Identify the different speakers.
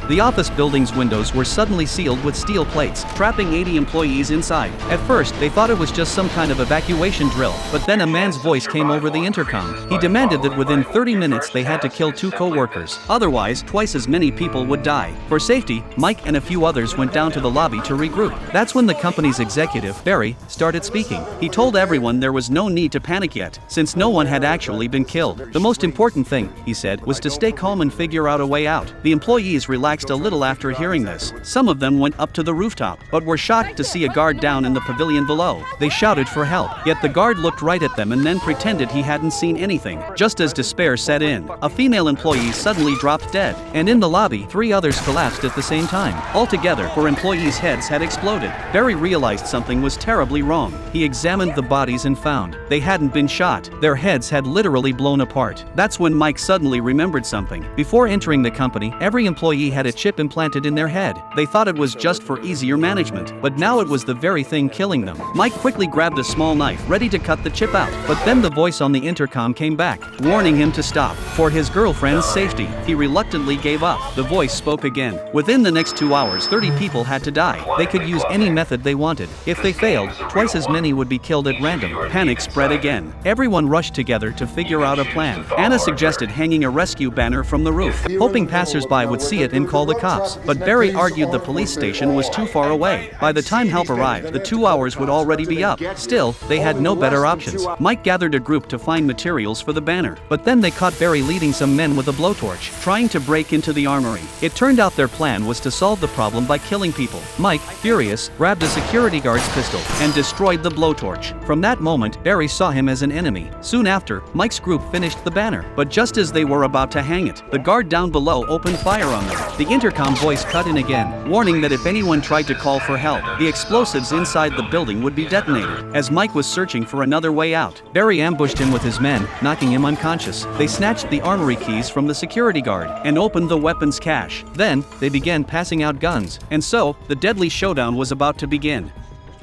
Speaker 1: The office building's windows were suddenly sealed with steel plates, trapping 80 employees inside. At first, they thought it was just some kind of evacuation drill, but then a man's voice came over the intercom. He demanded that within 30 minutes they had to kill 2 co-workers. Otherwise, twice as many people would die. For safety, Mike and a few others went down to the lobby to regroup. That's when the company's executive, Barry, started speaking. He told everyone there was no need to panic yet, since no one had actually been killed. The most important thing, he said, was to stay calm and figure out a way out. The employees relaxed a little after hearing this. Some of them went up to the rooftop, but were shocked to see a guard down in the pavilion below. They shouted for help, yet the guard looked right at them and then pretended he hadn't seen anything. Just as despair set in, a female employee suddenly dropped dead, and in the lobby, 3 others collapsed at the same time. Altogether, 4 employees' heads had exploded. Barry realized something was terribly wrong. He examined the bodies and found they hadn't been shot. Their heads had literally blown apart. That's when Mike suddenly remembered something. Before entering the company, every employee had a chip implanted in their head. They thought it was just for easier management, but now it was the very thing killing them. Mike quickly grabbed a small knife, ready to cut the chip out, but then the voice on the intercom came back, warning him to stop. For his girlfriend's safety, he reluctantly gave up. The voice spoke again. Within the next 2 hours, 30 people had to die. They could use any method they wanted. If they failed, twice as many would be killed at random. Panic spread again. Everyone rushed together to figure out a plan. Anna suggested hanging a rescue banner from the roof, hoping passersby would see it and call the cops. But Barry argued the police station was too far away. By the time help arrived, the 2 hours would already be up. Still, they had no better options. Mike gathered a group to find materials for the banner, but then they caught Barry leading some men with a blowtorch, trying to break into the armory. It turned out their plan was to solve the problem by killing people. Mike, furious, grabbed a security guard's pistol and destroyed the blowtorch. From that moment, Barry saw him as an enemy. Soon after, Mike's group finished the banner, but just as they were about to hang it, the guard down below opened fire on them. The intercom voice cut in again, warning that if anyone tried to call for help, the explosives inside the building would be detonated. As Mike was searching for another way out, Barry ambushed him with his men, knocking him unconscious. They snatched the armory keys from the security guard and opened the weapons cache. Then, they began passing out guns, and so, the deadly showdown was about to begin.